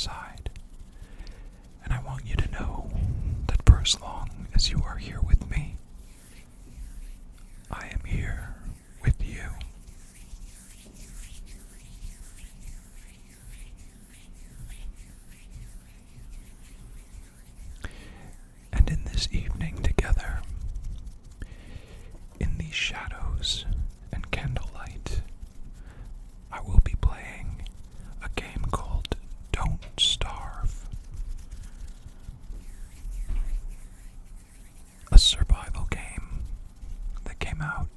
side. And I want you to know that for as long as you are here with me, I am here with you. And in this evening together, in these shadows and candlelight, I will be playing a game called Don't Starve. A survival game that came out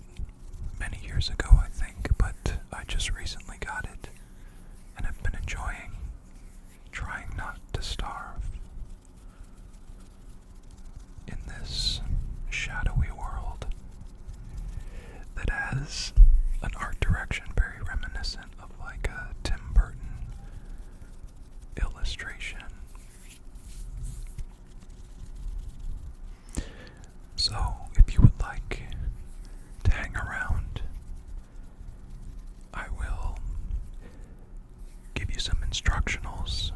many years ago, I think, but I just recently got it and have been enjoying trying not to starve in this shadowy world that has an art direction very reminiscent of like a Tim Burton illustration. So, if you would like to hang around, I will give you some instructionals,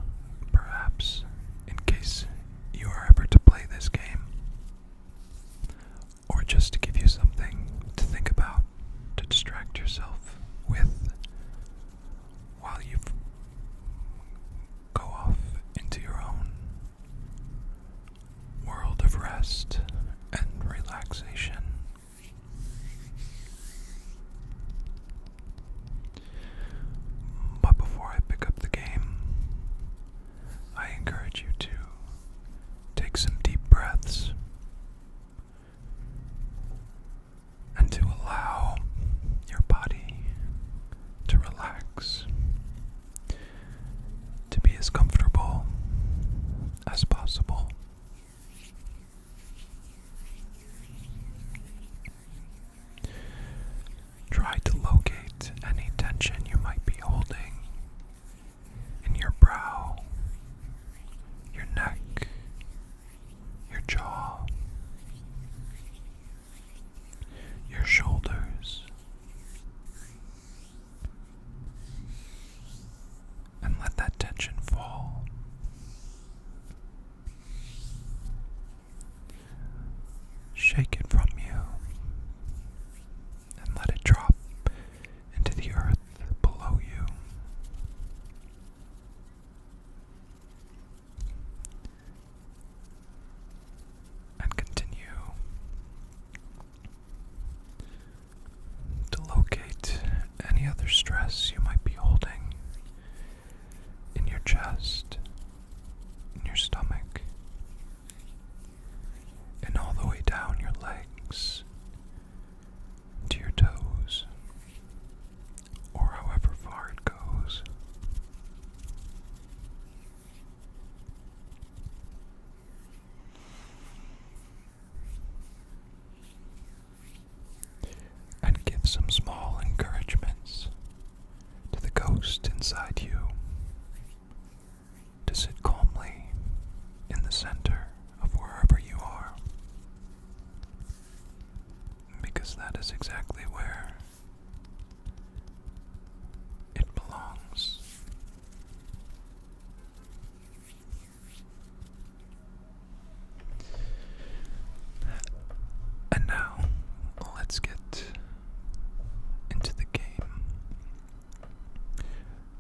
perhaps, in case you are ever to play this game, or just to give you something to think about, to distract yourself with while you go off into your own world of rest and relaxation. But before I pick up the game, I encourage you to take some deep breaths and to allow your body to relax, to be as comfortable as possible. Try to locate any tension you might be holding in your brow, your neck, your jaw, your shoulders, and let that tension fall. Shake it from you and let it drop into the earth below you. And continue to locate any other stress you might be holding in your chest, in your stomach, and all the way down your legs to your toes, or however far it goes. And give some small encouragements to the ghost inside you to sit calmly in the center of wherever you are, because that is exactly where it belongs. And now, let's get into the game.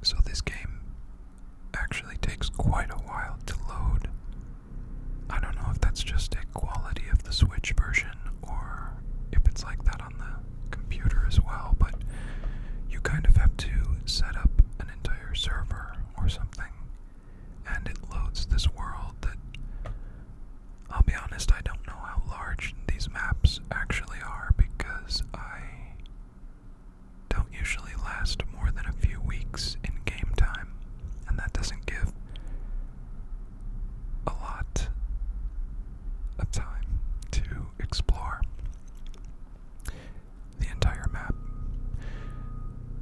So this game actually takes quite a while to load. I don't know if that's just a quality of the Switch version or if it's like that on the computer as well, but you kind of have to set up an entire server or something, and it loads this world that, I'll be honest, I don't know how large these maps actually are, because I don't usually last more than a few weeks in game time, and that doesn't give a lot of time to explore the entire map.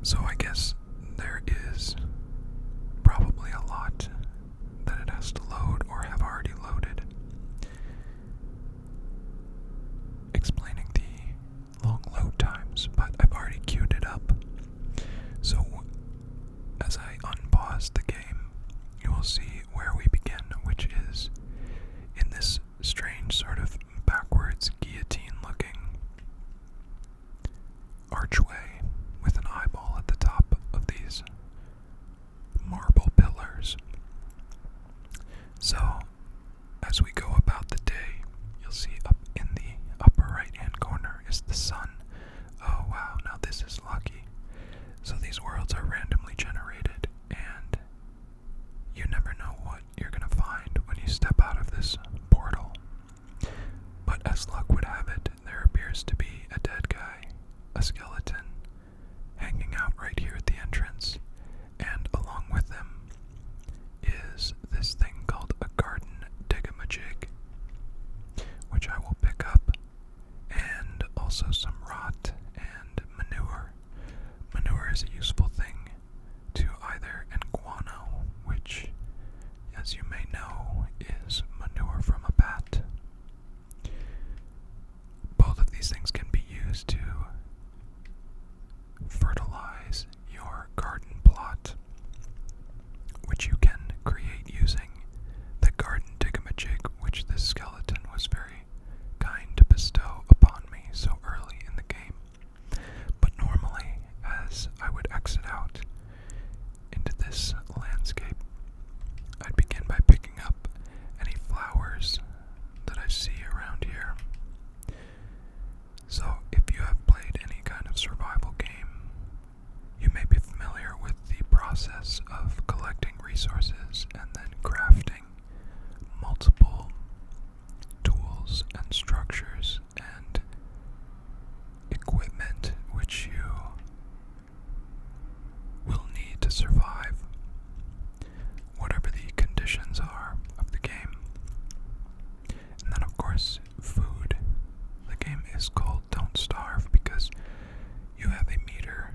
So I guess there is probably a lot that it has to load or have already loaded, explaining the long load times, but I've already queued it up. So as I unpause the game, you will see where we begin, which is in this strange sort of backwards guillotine-looking archway with an eyeball at the top of these marble pillars. So, as we go about the day, you'll see up in the upper right-hand corner is the sun. Oh wow, now this is lucky. So these worlds are randomly generated, and you never know what you're gonna find when you step out of this portal. But as luck would have it, there appears to be a dead guy, a skeleton, hanging out right here at the entrance, and along with him is this thing called a garden digamajig, which I will pick up, and also some rot and manure. Manure is a useful thing to either guano, which, as you may know, is manure from a bat. Both of these things can be used to fertilize your garden plot, which you can create using the garden digamajig, which this skeleton was very kind to bestow upon me so early in the game. But normally, as I would exit out into this landscape, I'd begin by picking up any flowers that I see around here. So, if you have played any kind of survival game, you may be familiar with the process of collecting resources and then crafting multiple tools and structures and equipment which you will need to survive whatever the conditions are of the game. And then, of course, food. The game is called Don't Starve because you have a meter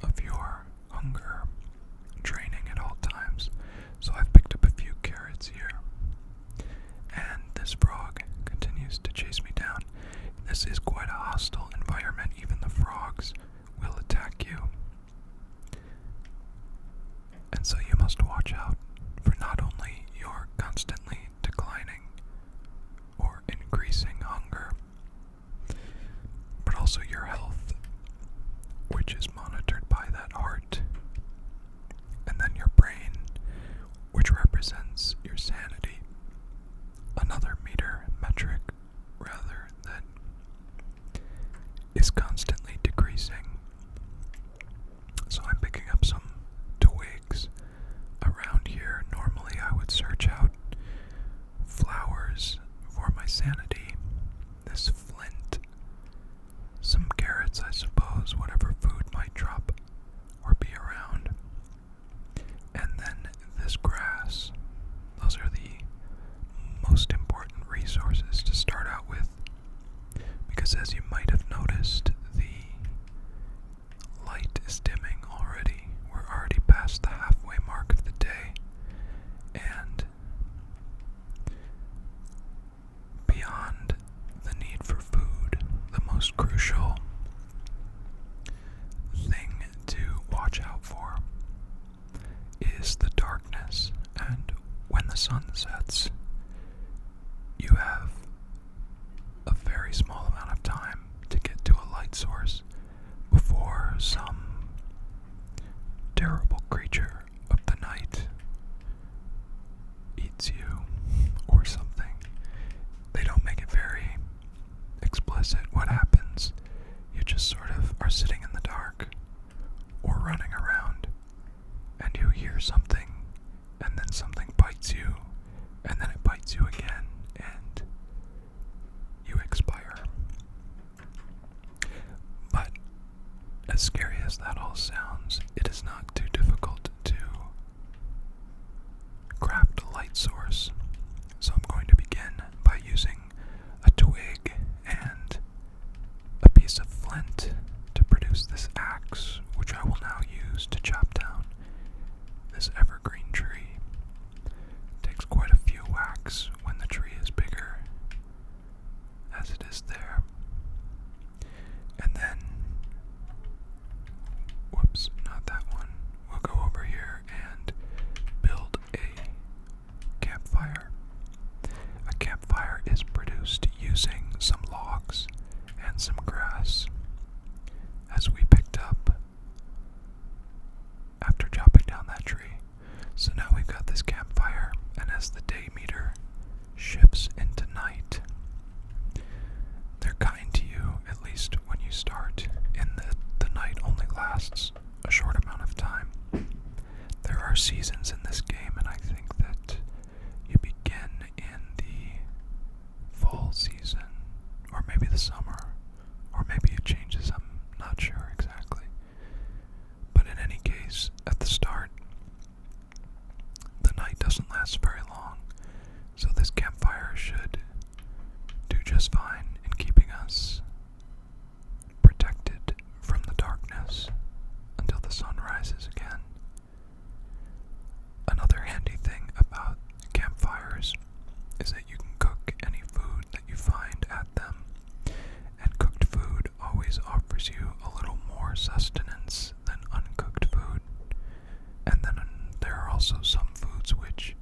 of your hunger draining at all times. So I've picked up a few carrots here. And this frog continues to chase me down. This is quite a hostile environment. Even the frogs will attack you. And so you must watch out for not only your constantly declining or increasing hunger, but also your health, which is monitored by that heart, and then your brain, which represents your sanity, another metric rather, that is constantly decreasing. So I'm picking up some twigs around here. Normally I would search out flowers for my sanity, this flint, some carrots, I suppose, whatever food might drop or be around, and then this grass. Those are the most important resources to start out with, because as you might have noticed, the light is dimming already. We're already past the halfway mark of the day, and beyond the need for food, the most crucial thing to watch out for is the darkness. And when the sun sets, you have a very small amount of time to get to a light source before some terrible creature of the night eats you or something. They don't make it very explicit what happens. You just sort of are sitting in the dark or running around, and you hear something, and then something bites you, and then it bites you again, and you expire. But as scary as that all sounds, it is not too difficult to craft a light source. So I'm going to begin by using a twig and a piece of flint to produce this axe, which I will now use to chop down this evergreen tree. It takes quite a few whacks when the tree is bigger, as it is there. And then, whoops, not that one. We'll go over here and build a this game, and I think that you begin in the fall season, or maybe the summer, or maybe it changes, I'm not sure exactly. But in any case, at the start, the night doesn't last very long, so this campfire should do just fine in keeping us protected from the darkness until the sun rises again. Another handy thing about campfires is that you can cook any food that you find at them, and cooked food always offers you a little more sustenance than uncooked food. And then there are also some foods which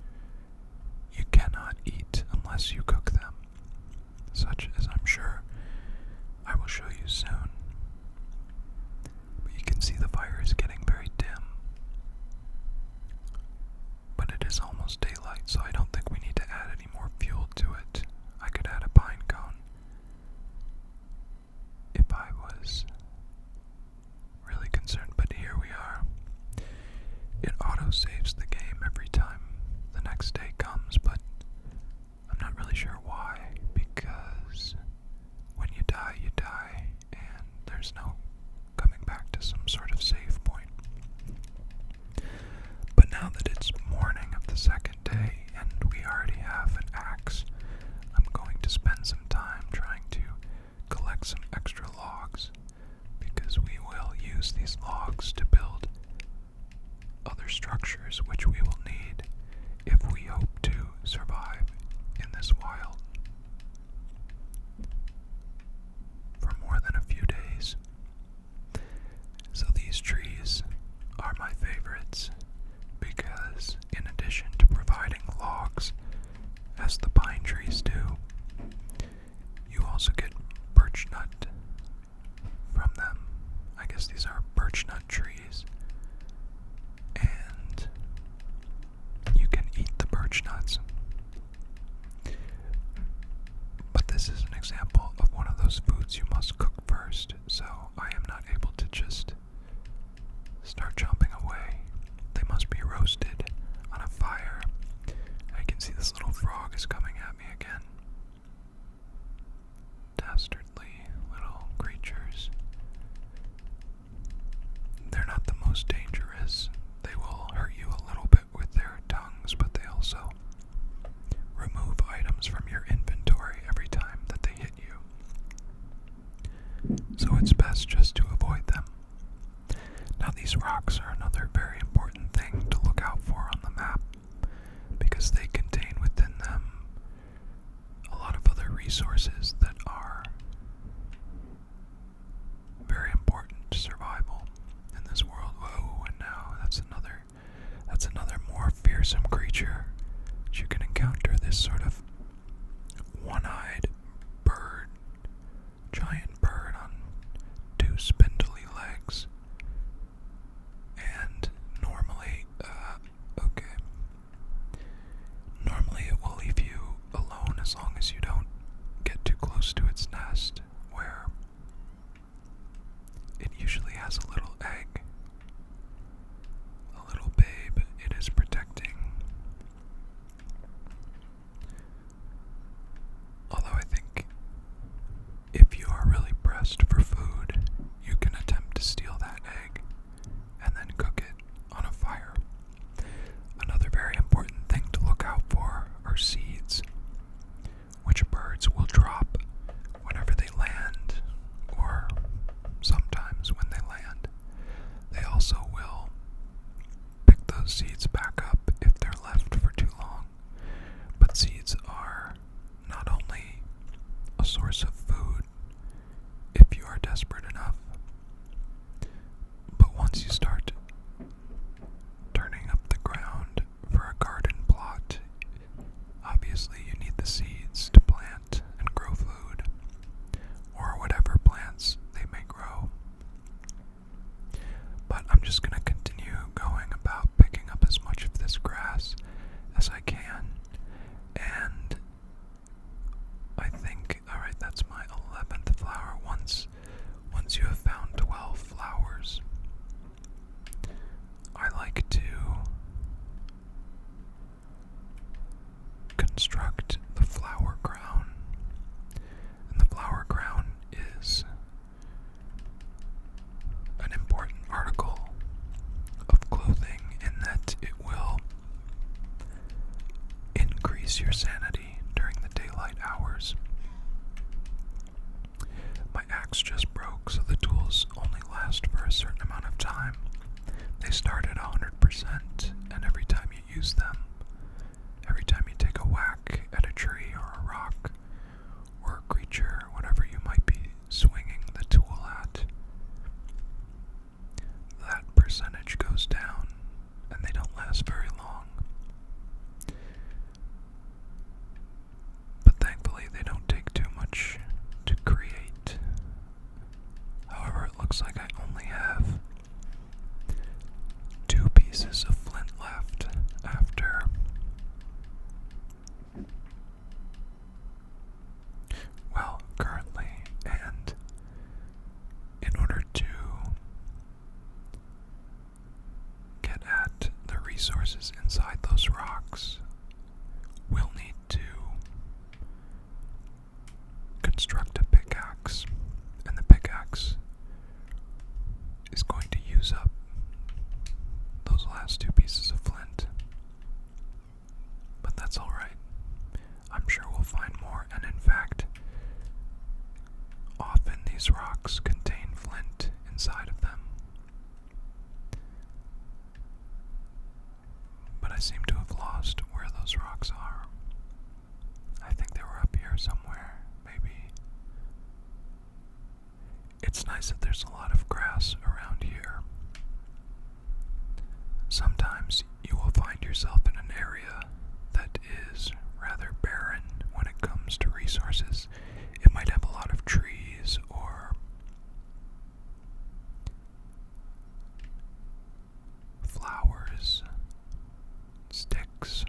you cannot eat unless you cook them, such as I'm sure I will show you soon. But you can see the fire is getting very dim. But it is almost daylight, so I don't think we need to add any more fuel to it. I could add a pine cone if I was really concerned, but here we are. It auto-saves the game every time the next day comes, but I'm not really sure why, because when you die, and there's no coming back to some sort of save point. But now that it's morning of the second day, and we already have an axe, I'm going to spend some time trying to collect some extra logs, because we will use these logs to build other structures which we will need if we hope to survive in this wild for more than a few days. So these trees are my favorites because in addition to providing logs, as the pine trees do, you also get birch nut from them. I guess these are birch nut trees. And you can eat the birch nuts. But this is an example of one of those foods you must cook first, so I am not able to just start chomping away. They must be roasted on a fire. I can see this little frog is coming at me again. Dastardly little creatures. They're not the most dangerous. They will hurt you a little bit with their tongues, but they also remove items from your inventory every time that they hit you. So it's best just to avoid them. Now these rocks are another very important thing to look out for on the map, because they contain within them a lot of other resources that are very important to survival in this world. Whoa, and now that's another more fearsome creature that you can encounter, this sort of one-eyed bird, giant bird on two spindly legs. And normally it will leave you alone as long as you don't get too close to its nest, where it usually has a little egg, a little babe it is protecting. Although I think if you are really pressed for food, you can attempt to steal that egg and then cook it on a fire. Another very important thing to look out for are seeds, which birds will drop whenever they land, or sometimes when they land. They also will pick those seeds back up if they're left for too long. But seeds are not only a source of food if you are desperate enough, but once you start turning up the ground for a garden plot, obviously you need the seeds to plant and grow food, or whatever plants they may grow. But I'm just going to continue going about picking up as much of construct the flower crown. And the flower crown is an important article of clothing in that it will increase your sanity during the daylight hours. My axe just broke, so the tools only last for a certain amount of time. They start at 100%, and every time you use them, every time you take a whack at a tree or a rock or a creature, whatever you might be swinging the tool at, that percentage goes down, and they don't last very long. But thankfully, they don't take too much to create. However, it looks like I only have 2 pieces of flint left after currently, and in order to get at the resources inside those rocks, we'll need to construct a pickaxe, and the pickaxe is going to use up those last 2 pieces of flint. But that's alright. I'm sure we'll find more, and in fact, often these rocks contain flint inside of them. But I seem to have lost where those rocks are. I think they were up here somewhere, maybe. It's nice that there's a lot of grass around here. Sometimes you will find yourself in an area that is rather barren when it comes to resources. It might have a lot of trees or flowers, sticks,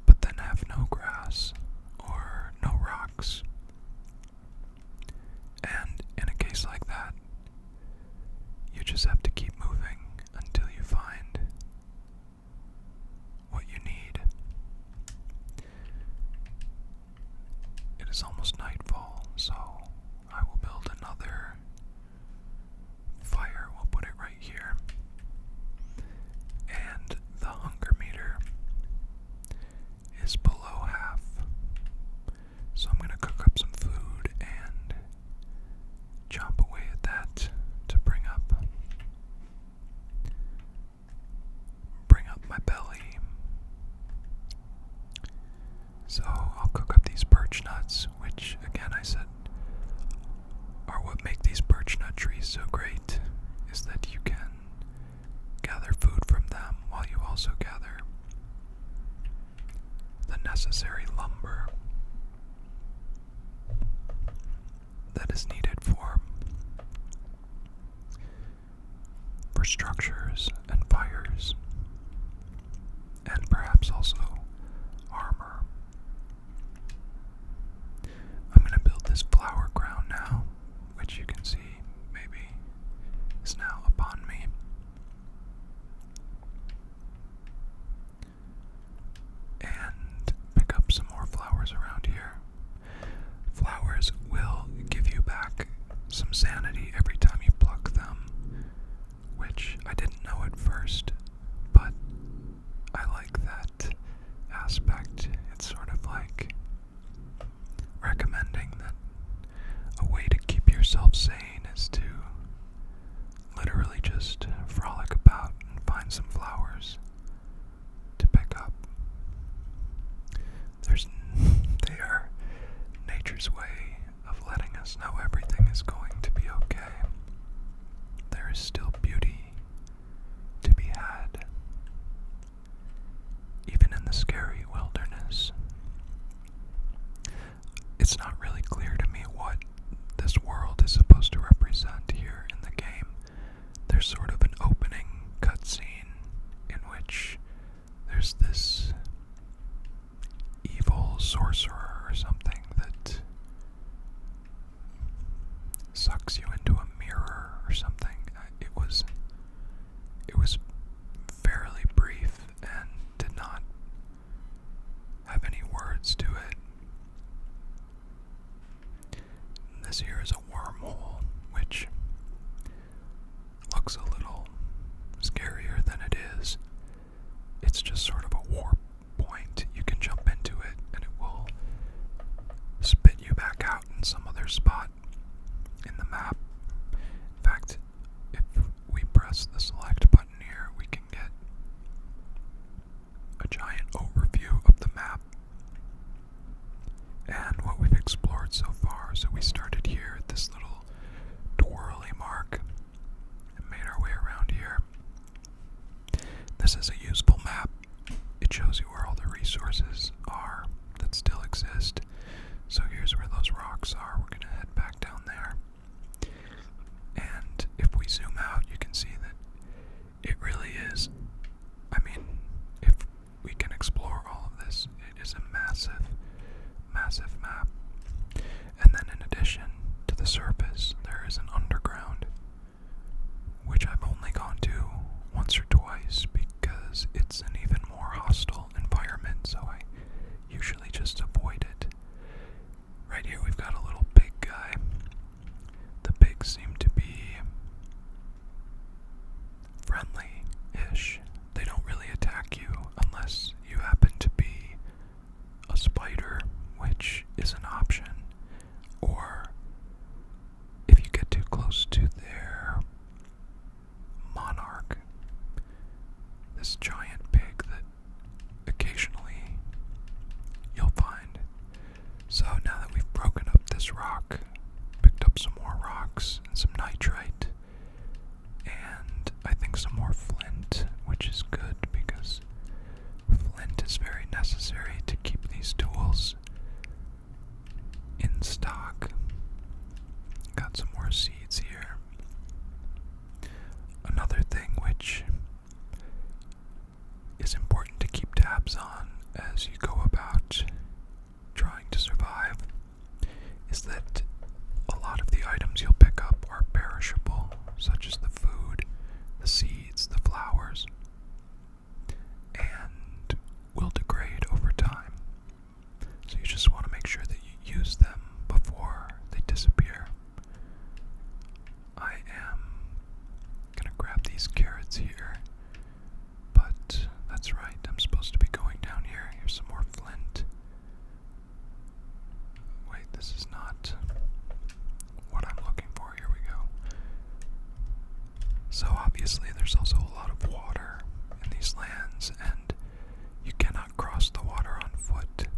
but then have no grass or no rocks. And in a case like that, you just have to keep moving until you find what you need. It is almost nightfall, so I will build another fire. We'll put it right here. And the hunger meter is below half. So I'm going to cook up some food and chomp away at that to bring up my belly. So I'll cook up these birch nuts, which again I said are what make these birch nut trees so great, is that you can gather food from them while you also gather the necessary lumber that is needed for structures and fires, and perhaps also armor. I'm going to build this flower crown now, which you can see maybe is now upon me. And pick up some more flowers around here. Flowers will give you back some sanity every time you pluck them, which I didn't know at first, but I like that aspect. It's sort of like recommending that a way to keep yourself sane is to literally just frolic about and find some flowers to pick up. They are nature's way of letting us know everything is going to be okay. There is still beauty to be had, even in the scary wilderness. It's not really clear to me what this world is supposed to represent here in the game. There's sort of an opening cutscene in which there's this evil sorcerer or something that sucks you into a mirror or something. It was fairly brief and did not it's just sort of a warp point. You can jump into it and it will spit you back out in some other spot in the map. In fact, if we press the select button here, we can get a giant overview of the map and what we've explored so far. So we started here at this little twirly mark and made our way around here. This is a useful map. It shows you where all the resources are that still exist. So here's where those rocks are. We're going to head back down there. And if we zoom out, you can see that it really is, I mean, if we can explore all of this, it is a massive, massive map. And then in addition to the surface, there is an underground, which I've only gone to once or twice because it's an even more hostile environment, so I usually just avoid it. Right here we've got a little pig guy. The pigs seem to be friendly-ish. They don't really attack you unless you happen to be a spider, which is an option, or if you get too close to their monarch, this giant pig that occasionally you'll find. So now that we've broken up this rock, picked up some more rocks and some nitrite, and I think some more flint, which is good because flint is very necessary to keep these tools in stock. Got some more seeds here. Another thing which is important to keep tabs on as you go about trying to survive is that a lot of the items you'll pick up are perishable, such as the food, the seeds, the flowers, and will degrade over time. So you just want to make sure that you use them before they disappear. I am gonna grab these carrots here, but that's right, I'm supposed to be going down here. Here's some more flint. Wait, this is not what I'm looking for. Here we go. So obviously there's also a lot of water in these lands, and you cannot cross the water on foot.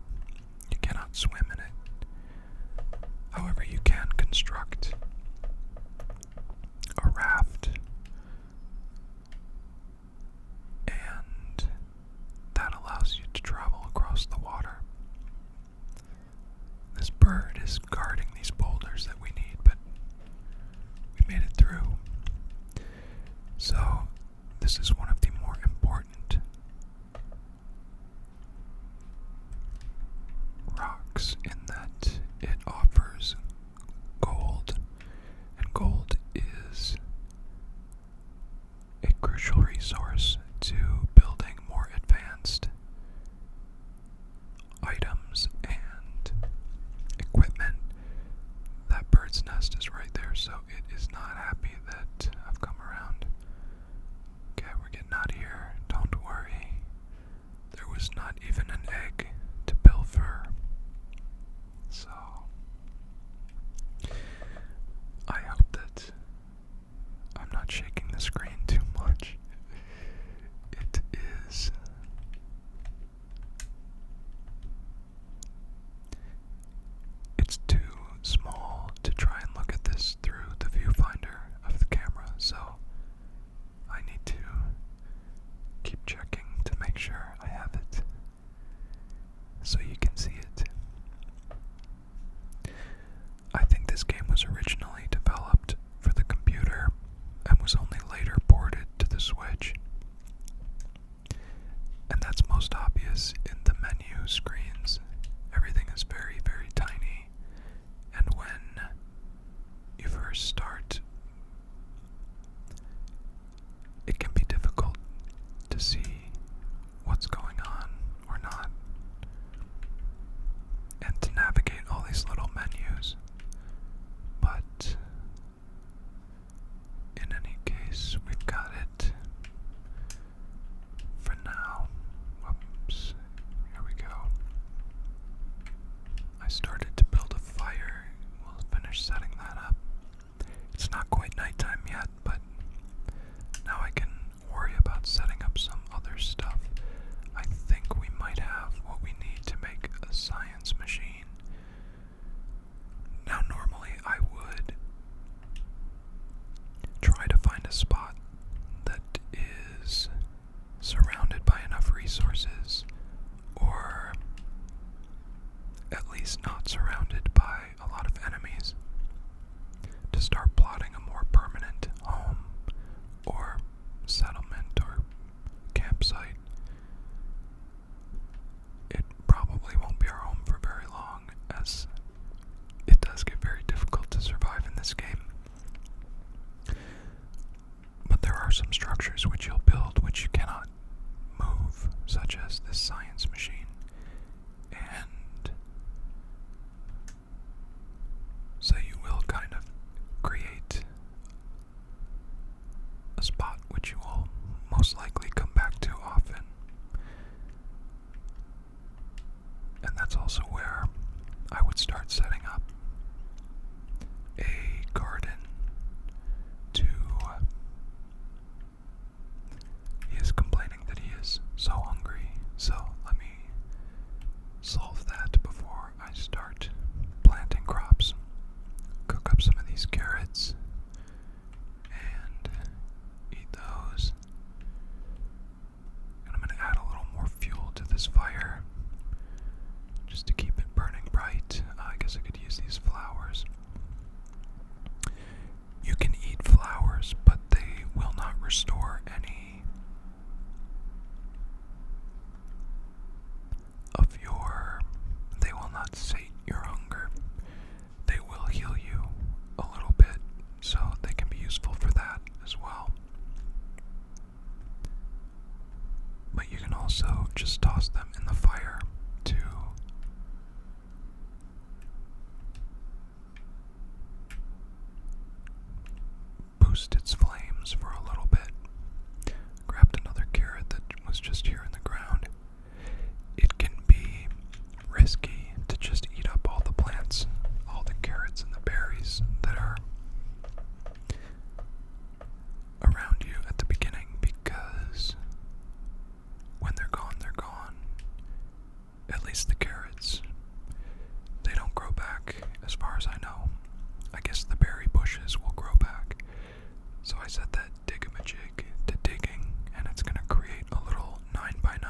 You cannot swim in it. However, you can construct a raft, and that allows you to travel across the water. This bird is guarding these boulders that we need, but we made it through. So, this is one of the more important rocks in that it offers gold, and gold is a crucial resource to building more advanced items and equipment. That bird's nest is right there, so it is not happy that I've come around. Okay, we're getting out of here. Don't worry. There was not even an egg to pilfer. So, I hope that I'm not shaking the screen too much. It is it's too small to try and look at this through the viewfinder of the camera, so I need to keep checking to make sure I have it so you can see it. I think this game was originally developed for the computer and was only later ported to the Switch. And that's most obvious in the menu screens. Everything is very, very tiny. And when you first start, it can be difficult to see what's going on or not, and to navigate all these little menus. But in any case, we've got it for now. was this science machine. And so you will kind of create a spot which you will most likely come back to often. And that's also where I would start setting up a garden to... He is complaining that he is so hungry, so let me solve that before I start planting crops. Cook up some of these carrots and eat those. And I'm going to add a little more fuel to this fire just to keep it burning bright. I guess I could use these flowers. You can eat flowers, but they will not restore any of your... They will not sate your hunger. They will heal you a little bit, so they can be useful for that as well. But you can also just toss them in the fire to boost its flames for a little bit. Grabbed another carrot that was just here in the ground. It can be risky to just eat up all the plants, all the carrots and the berries that are around you at the beginning, because when they're gone, they're gone. At least the carrots. They don't grow back, as far as I know. I guess the berry bushes will grow back. So I set that digamajig to digging, and it's going to create a little 9x9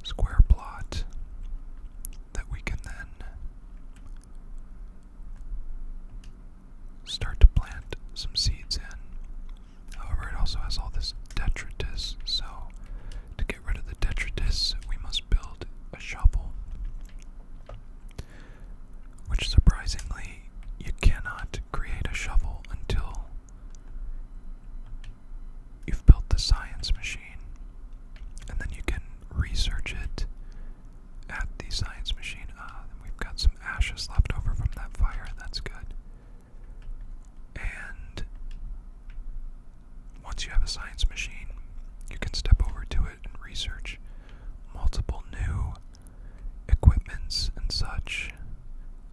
square plot that we can then start to plant some seeds in. However, it also has all this detritus, so to get rid of the detritus, we must build a shovel. Which, surprisingly, you cannot create a shovel until you've built the science machine. And then you can research it at the science machine. We've got some ashes left over from that fire. That's good. And once you have a science machine, you can step over to it and research multiple new equipments and such.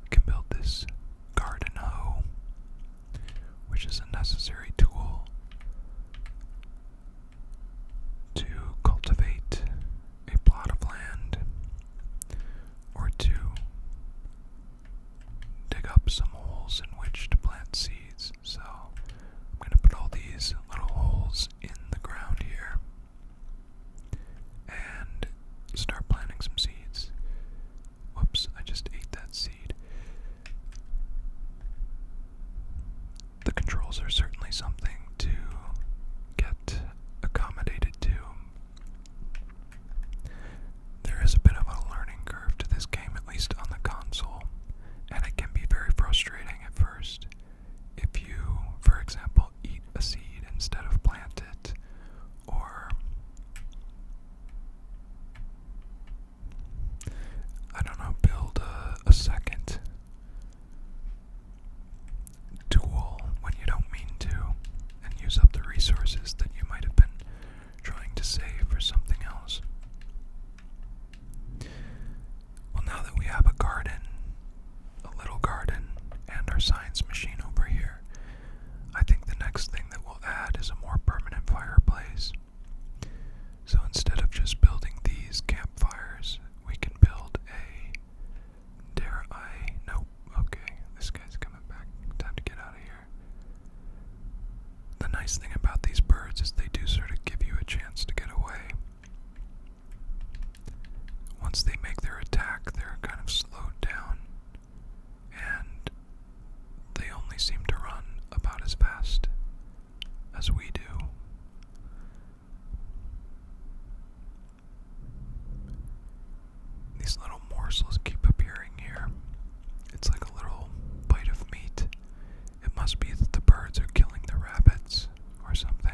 You can build this garden hoe, which is a necessary tool to cultivate a plot of land, or to dig up some holes in which to plant seeds. So I'm going to put all these little holes in the ground here and start planting some seeds. Whoops, I just ate that seed. The controls are certainly something to get accommodated to. There is a bit of a learning curve to this game, at least on the console, and it can be very frustrating at first. If you, for example, eat a seed instead of plant it, or I don't know, build a second tool when you don't mean to, and use up the resources that you might have been trying to save for something else. Well, now that we have a garden, a little garden, and our science machine over here, I think the next thing that we'll add is a more permanent fireplace. So instead of just building these campfires, we can build a... Dare I? Nope. Okay, this guy's coming back. Time to get out of here. The nice thing about these birds is they do sort of give you a chance to get away. Once they make their attack, they're kind of slowed down, and they only seem to run about as fast as we do. These little morsels keep appearing here. It's like a little bite of meat. It must be that the birds are killing the rabbits or something.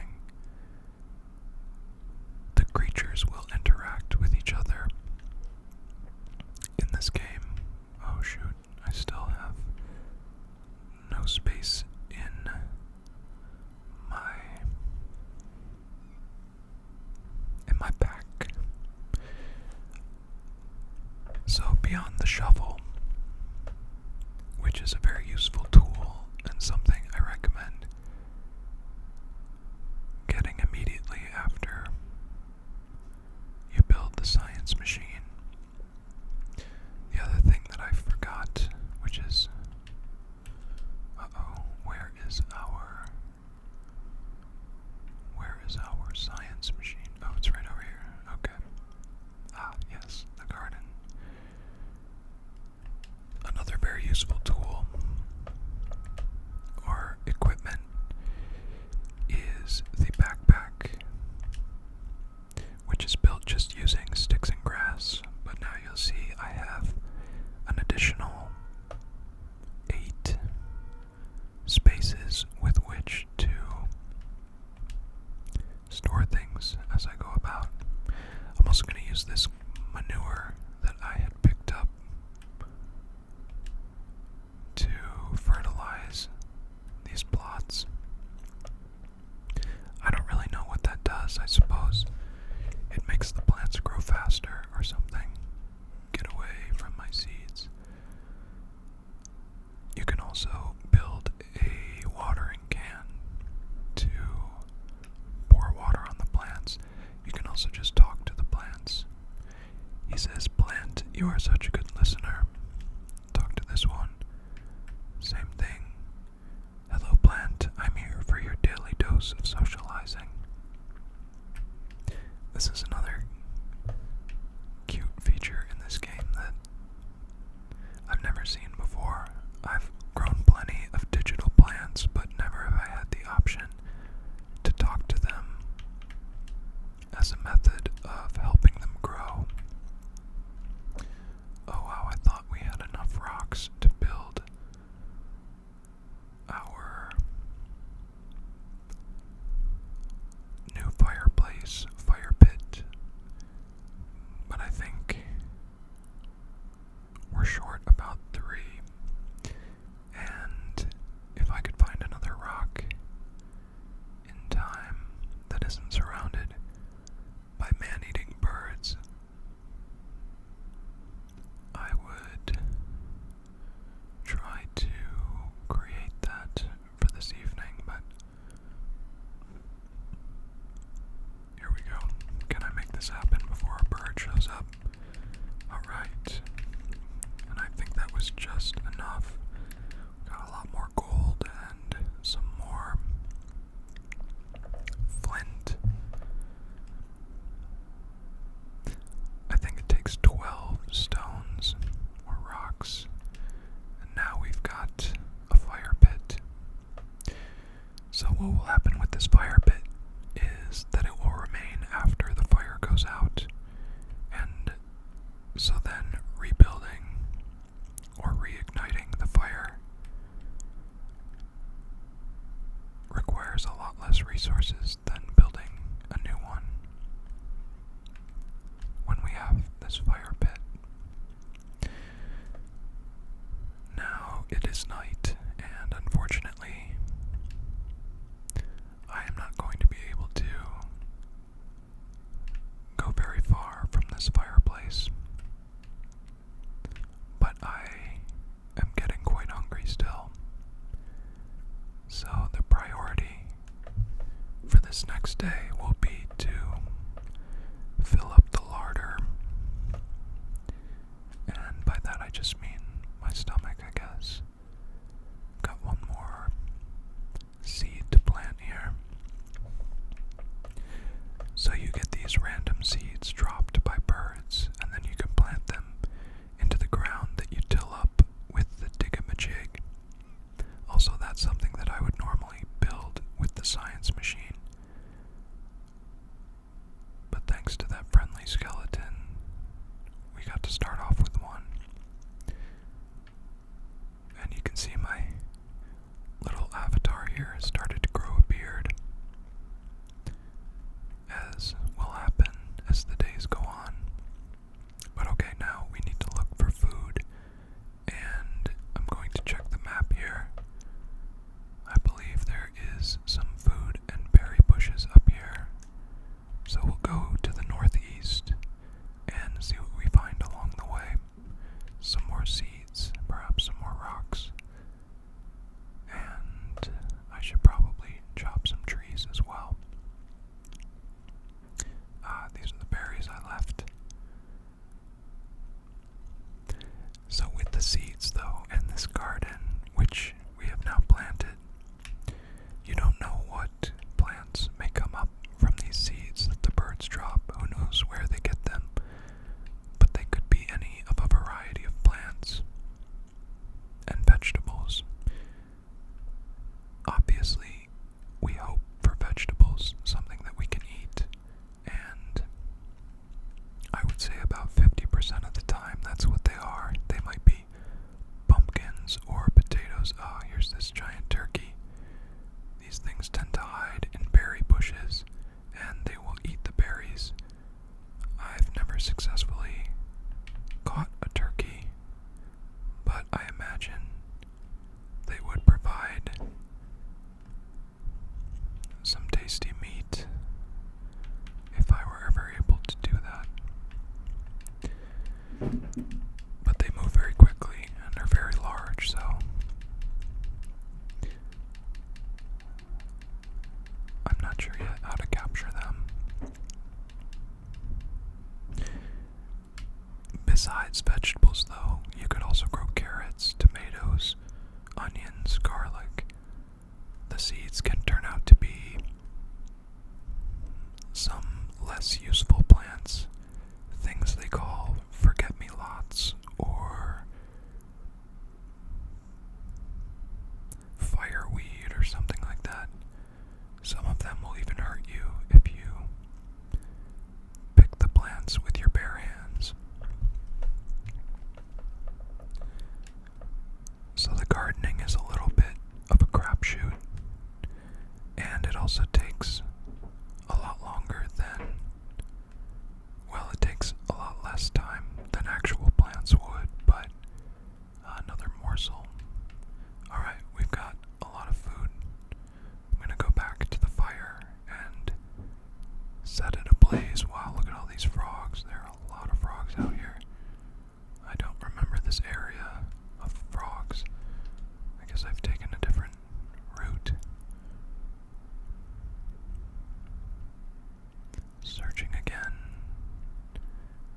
The creature players will interact with each other in this game. Oh shoot, I still have no space in my pack. So beyond the shovel, which is a very useful tool and something I recommend getting immediately after you build the science machine. The other thing that I forgot, which is, where is our science machine? Oh, it's right over here. Okay. Ah, yes, the garden. Another very useful tool or equipment is the backpack, which is built just using sticks and grass. But now you'll see I have an additional 8 spaces with which to store things as I go about. I'm also going to use this manure that I had picked up to fertilize these plots. I don't really know what that does. I suppose it makes the plants grow faster or something. Get away from my seeds. You can also build a watering can to pour water on the plants. You can also just talk to the plants. He says, "Plant, you are such a good listener." Talk to this one. Same thing. "Hello, plant. I'm here for your daily dose of socializing." This is another cute feature in this game that I've never seen before. I've grown plenty of digital plants, but never have I had the option to talk to them as a method of helping them grow. Oh wow, I thought we had enough rocks to build our new fireplace, fire pit, but I think we're short about 3, and if I could find another rock in time that isn't surrounded by man-eating birds, I would try to create that for this evening, but here we go. Can I make this happen before a bird shows up? Alright. And I think that was just enough. Got a lot more gold and some more flint. I think it takes 12 stones or rocks. And now we've got a fire pit. So what will happen with this fire pit is that it will remain after the fire goes out. And so then rebuilding or reigniting the fire requires a lot less resources than building a new one. When we have this fire pit. Now it is night, and unfortunately there's this giant turkey. These things tend to hide in berry bushes, and they will eat the berries. I've never successfully caught a turkey, but I imagine they would provide some tasty meat if I were ever able to do that. But they move very quickly and are very large, so I'm not sure yet how to capture them. Besides vegetables, though, you could also grow carrots, tomatoes, onions, garlic. The seeds can turn out to be some less useful plants, things they call forget-me-lots or fireweed or something like that. Some of them will even hurt you if you pick the plants with your bare hands. So the gardening is a little bit of a crapshoot, and it also takes a lot longer than, well, it takes a lot less time than actual plants would, but another morsel. Alright, we've got a lot of food. I'm gonna go back to the fire and set it ablaze. Wow, look at all these frogs. There are a lot of frogs out here. I don't remember this area of frogs. I guess I've taken a different route. Searching again.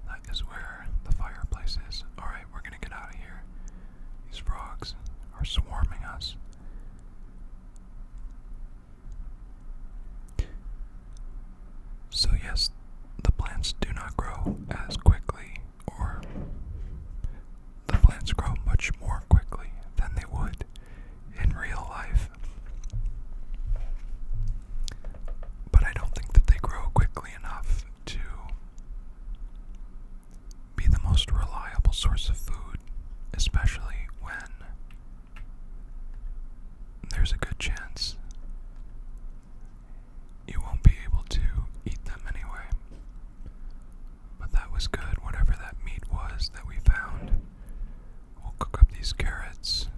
That is where the fireplace is. Alright, we're gonna get out of here. These frogs are swarming us. So yes, the plants do not grow as quickly, or the plants grow much more quickly than they would in real life. But I don't think that they grow quickly enough to be the most reliable source of food, especially when there's a good chance you won't be able to eat them anyway. But that was good, whatever that meat was that we found. We'll cook up these carrots.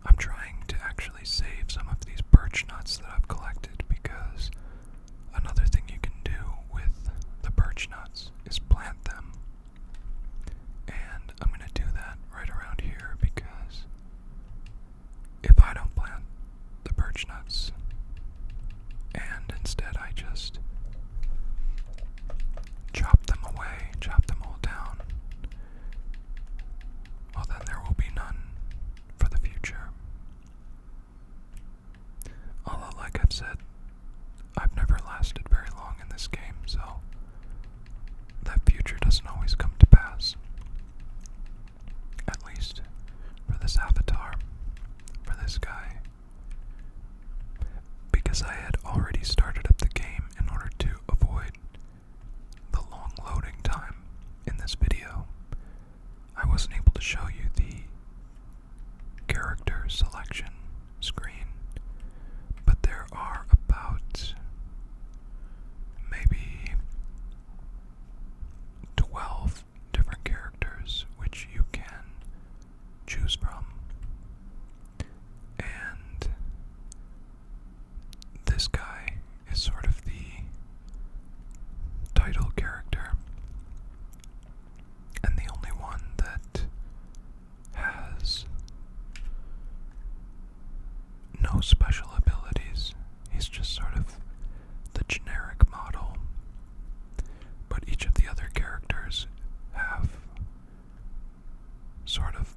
I'm trying to actually save some of these birch nuts that I've collected, because another thing you can do with the birch nuts is plant them. And I'm going to do that right around here, because if I don't plant the birch nuts, and instead I just chop them away, chop them all down, well, then there will be none for the future. Although, like I've said, I've never lasted very long in this game, so that future doesn't always come to pass. At least for this avatar, for this guy. Because I had already started up the game in order to avoid the long loading time in this video, I wasn't able to show you the character selection screen, but there are about maybe 12 different characters which you can choose from. And this guy is sort of the title character, and the only one that has no special abilities. He's just sort of the generic model. But each of the other characters have sort of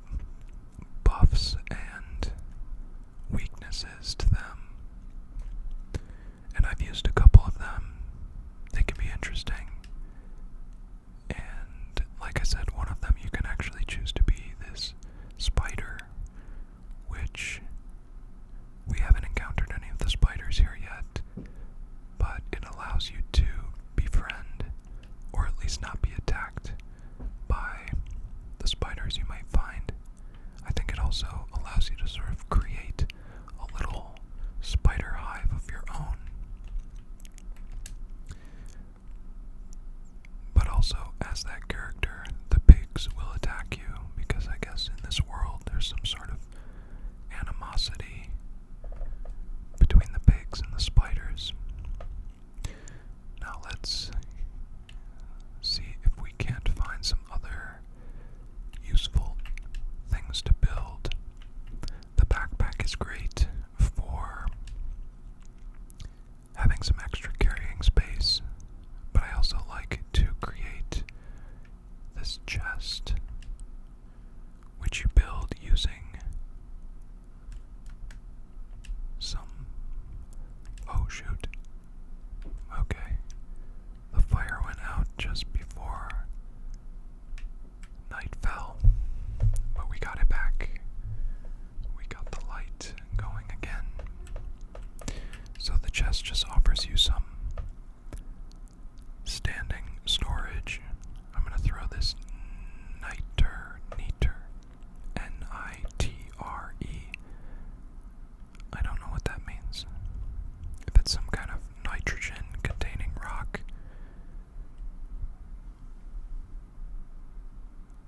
buffs and weaknesses to them. And I've used a couple of them. They can be interesting. And like I said, one of them you can actually choose to be this spider, which we haven't encountered any of the spiders here yet, but it allows you to befriend, or at least not be attacked by the spiders you might find. I think it also allows allows you to sort of create a little spider hive of your own. But also, as that character, the pigs will attack you because I guess in this world there's some sort of animosity between the pigs and the spiders. Now let's see if we can't find some other useful things to build. The backpack is great for having some extra carrying space, but I also like to create this chest, which you build using some... Oh shoot. Okay. The fire went out just before night fell, but we got it back. We got the light going again. So the chest just offers you some standing storage. I'm gonna throw this niter, N-I-T-R-E. I don't know what that means. If it's some kind of nitrogen containing rock.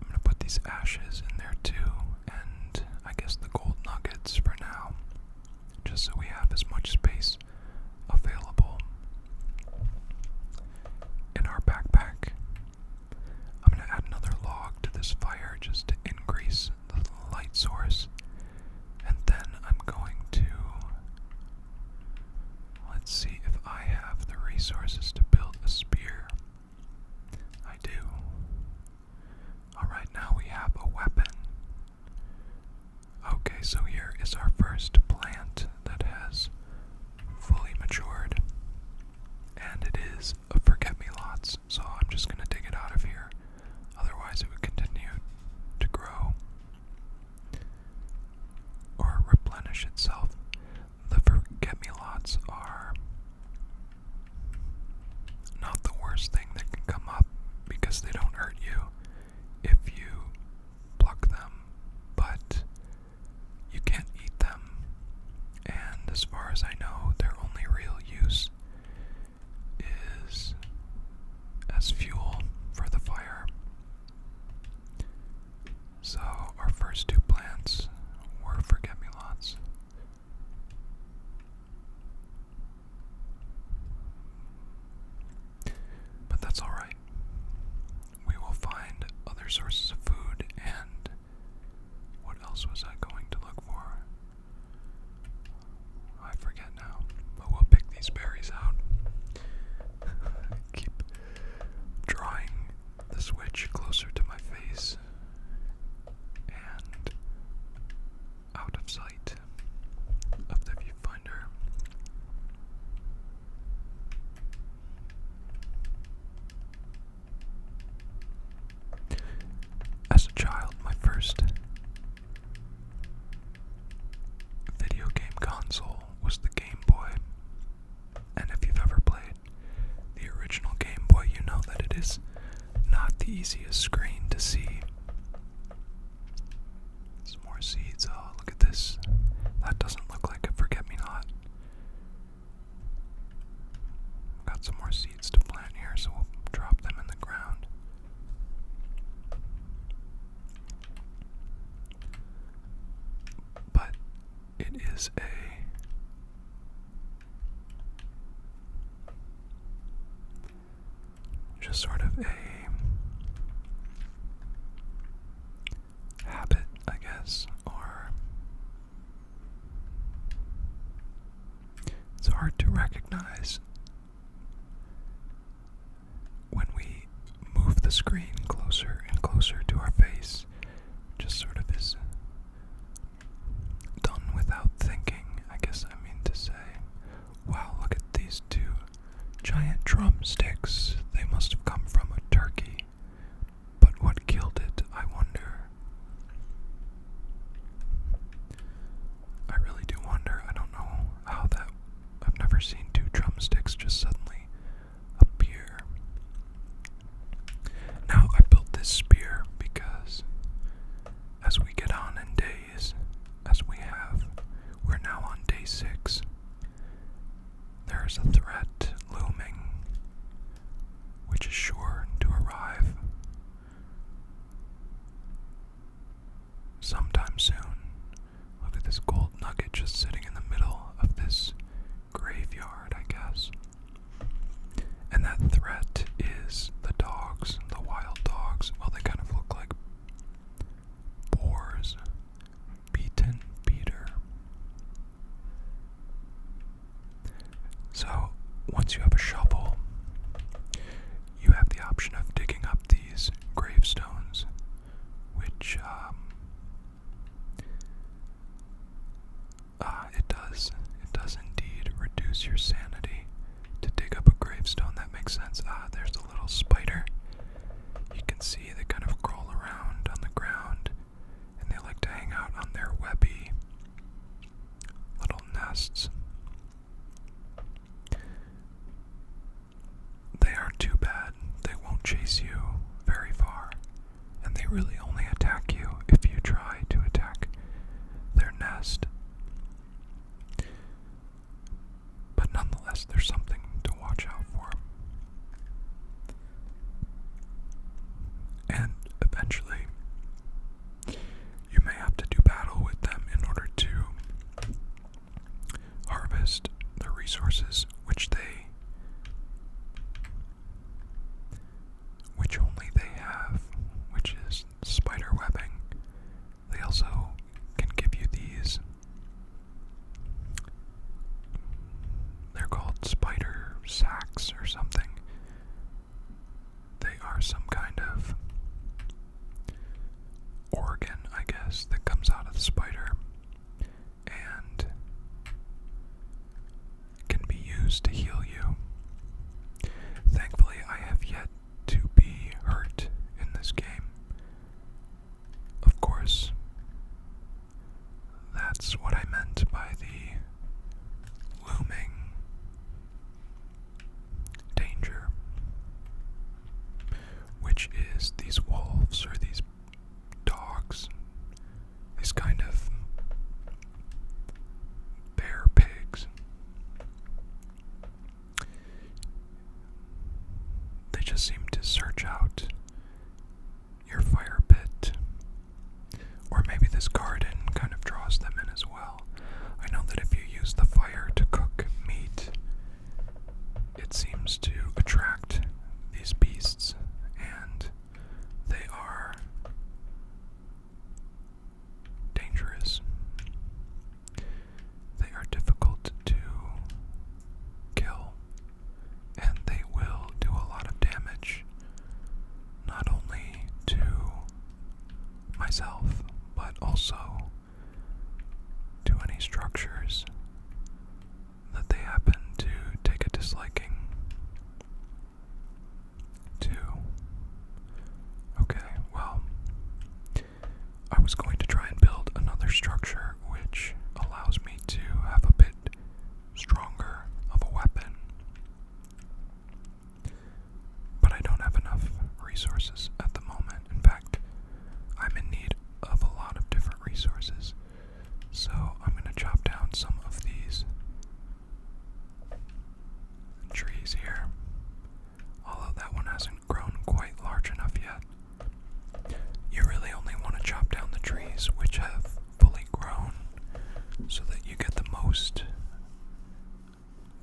I'm gonna put these ashes in there too, and I guess the gold nuggets for now, just so we have as much space available in our backpack. I'm gonna add another log to this fire just to increase the light source, and then I'm going to, let's see if I have the resources to build a spear. I do. Alright, now we have a weapon. Okay, so here is our first plant that has fully matured. And it is a forget-me-lots, so I'm just gonna dig it out of here. Otherwise it would continue to grow or replenish itself. The forget-me-lots are not the worst thing that can come up because they don't hurt you if you pluck them, but you can't eat them, and as far as I know, their only real use is as fuel for the fire. So our first two plants were forget-me-lots. But that's alright. We will find other sources of food, and what else was I going to look for? I forget now, but we'll pick these berries out. Keep drawing the switch closer to my face and out of sight of the viewfinder. As a child, my first video game console was the Game Boy. And if you've ever played the original Game Boy, you know that it is not the easiest screen to see. Some more seeds. Oh, look at this. That doesn't look like a forget-me-not. Got some more seeds to plant here, so we'll drop them in the ground. But it is just sort of a habit, I guess, or it's hard to recognize when we move the screen closer and closer to our face. Just sort of is done without thinking, I guess I mean to say. Wow, look at these two giant drumsticks. They must have come from a turkey. But what killed it, I wonder. I really do wonder. I don't know how that... I've never seen two drumsticks just suddenly appear. Now, I built this spear because sure to arrive sometime soon. Look at this gold nugget just sitting in the middle of this graveyard, I guess. And that threat is the dogs, the wild dogs. Well, they kind of look like boars. Beaten Peter. So, once you have a shovel, you have the option of digging up these gravestones, which, it does indeed reduce your sanity to dig up a gravestone. That makes sense. There's a little spider. You can see they kind of crawl around on the ground, and they like to hang out on their webby little nests. They aren't too bad. They won't chase you very far, and they really only attack you if you try to attack their nest. But nonetheless, there's something to watch out for. And eventually, you may have to do battle with them in order to harvest the resources which only they have, which is spider webbing. They also can give you these. They're called spider sacks or something. They are some kind of organ, I guess, that comes out of the spider and can be used to heal you. Thankfully, I have yet to be hurt in this game. Of course, that's what I meant by the looming danger, which is these wolves or these dogs, these kind of bear pigs. They just seem to search out your fire pit, or maybe this garden kind of draws them in as well. I know that if you use the fire to cook meat, it seems to attract these beasts, and they are dangerous. They are difficult to kill, and they will do a lot of damage, not only to myself, but also to any structures that they happen to take a disliking to. Okay, well, I was going to try and build another structure which allows me to have a bit stronger of a weapon, but I don't have enough resources at the moment. In fact, I'm in need of a lot of different resources, so I'm going to chop down some of these trees here, although that one hasn't grown quite large enough yet. You really only want to chop down the trees which have fully grown so that you get the most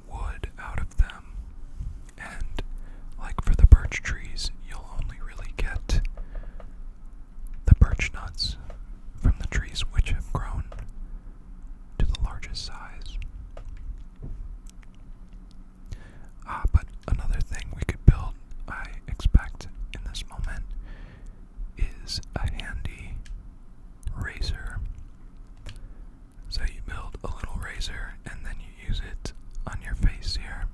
wood out of them. And like for the birch trees, you'll only really get the birch nuts from the trees which have grown to the largest size. But another thing we could build, I expect, in this moment, is a handy razor. So you build a little razor and then you use it on your face here.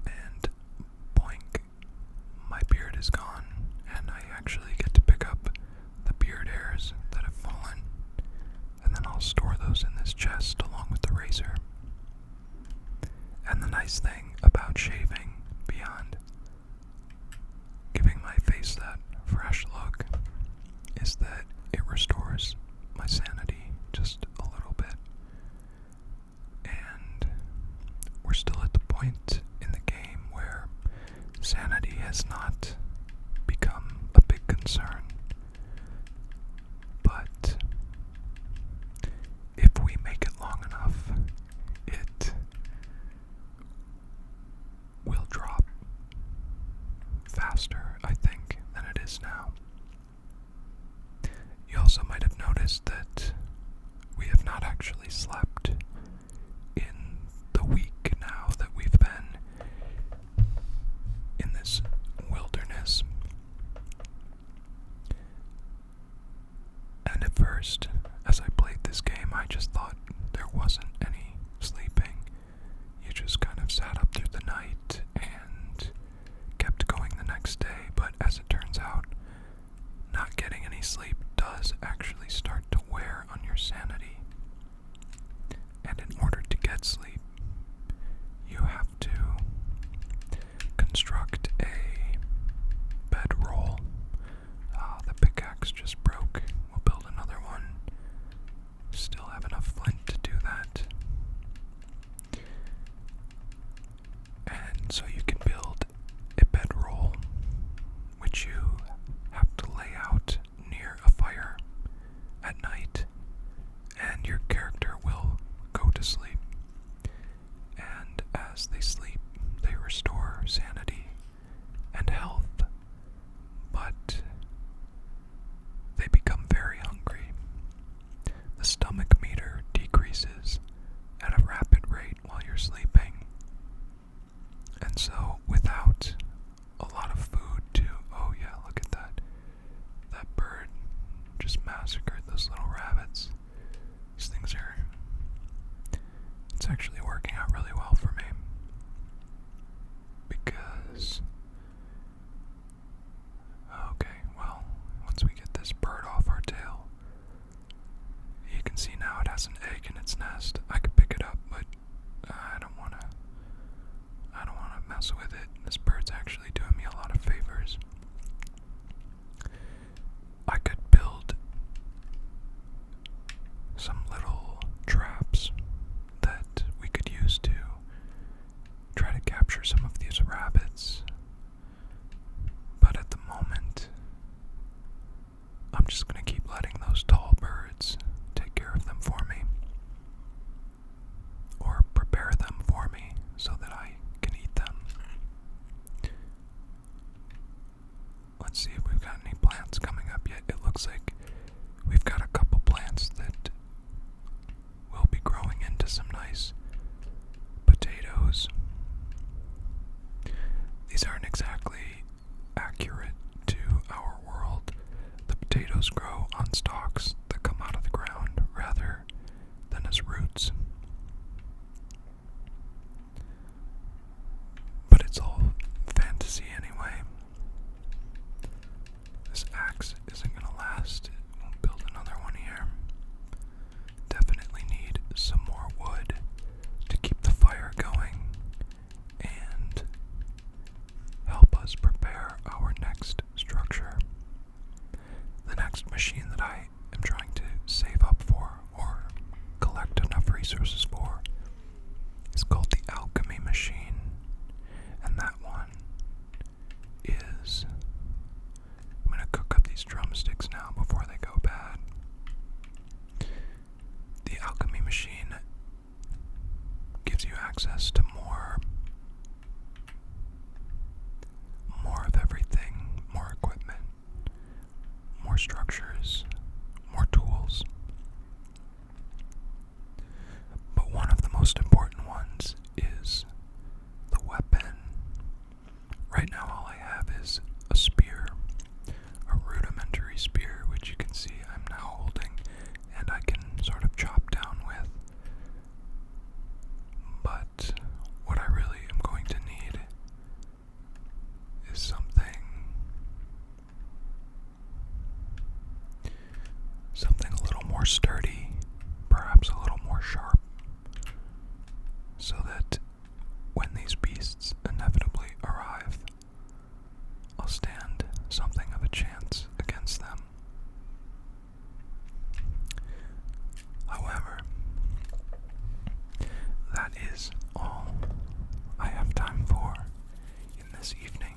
And boink, my beard is gone, and I actually get to pick up the beard hairs that have fallen, and then I'll store those in this chest along with the razor. And the nice thing about shaving, beyond giving my face that fresh look, is that it restores my sanity just a little bit. And we're still at the point in the game where sanity has not become a big concern, but if we make it long enough, it will drop faster, I think, than it is now. You also might have noticed that we have not actually slept in the week now that we've been in this wilderness. And at first, as I played this game, I just thought there wasn't any sleeping. You just kind of sat up through the night and kept going the next day, but as it turns out, not getting any sleep does actually start to wear on your sanity. And in order to get sleep, you have to construct a bedroll. The pickaxe just broke. We'll build another one. Still have enough flint to do that. And so you can build a bedroll, which you have to lay out near a fire at night, and your character will go to sleep. And as they sleep, they restore sanity and health, but they become very hungry. The stomach meter decreases at a rapid rate while you're sleeping. And so, without a lot of food to, oh yeah, look at that. That bird just massacred those little rabbits. These things are, it's actually working out really well for me. Because, okay, well, once we get this bird off our tail, you can see now it has an egg in its nest. I could pick it up, but I don't want to mess with it. This bird's actually doing me a lot of favors. I could build some little traps that we could use to try to capture some of these rabbits. But at the moment, I'm just going to keep letting those tall birds take care of them for me. Or prepare them for me so that I can eat them. Let's see if we've got any plants coming up yet. It looks like we've got a couple plants that will be growing into some nice potatoes. These aren't exactly accurate to our world. The potatoes grow on stalks that come out of the ground rather than as roots. But it's all fantasy anyway. This axe isn't gonna last. We'll build another one here. Definitely need some more wood to keep the fire going and help us prepare our next structure. The next machine that I am trying to save up for or collect enough resources for is called the alchemy machine. And that one is, I'm going to cook up these drumsticks now before they go bad. The alchemy machine gives you access to more of everything, more equipment, more structures, more tools. But one of the most important ones is the weapon. Right now all I have is a spear, a rudimentary spear, which you can see I'm now holding and I can sort of chop down with. But what I really am going to need is something a little more sturdy, perhaps a little more sharp, so that when these beasts inevitably arrive, I'll stand something of a chance against them. However, that is all I have time for in this evening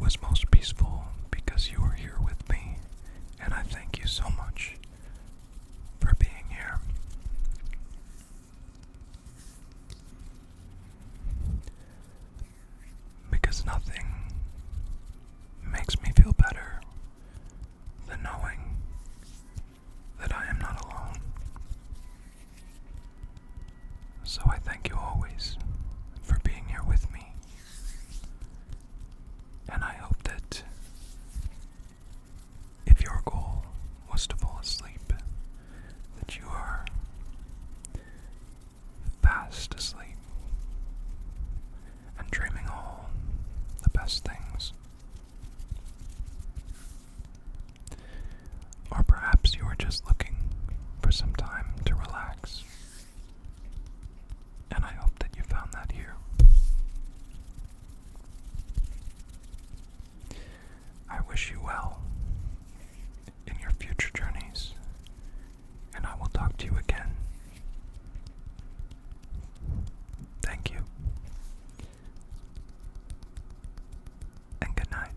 was most peaceful because you were here with me, and I thank you so much for being here. Because nothing makes me feel better than knowing that I am not alone. So I thank you always for being here with me. And I hope that if your goal was to fall asleep, that you are fast asleep and dreaming all the best things. Or perhaps you are just looking for some time to relax. And I hope that you found that here. I wish you well in your future journeys, and I will talk to you again. Thank you, and good night.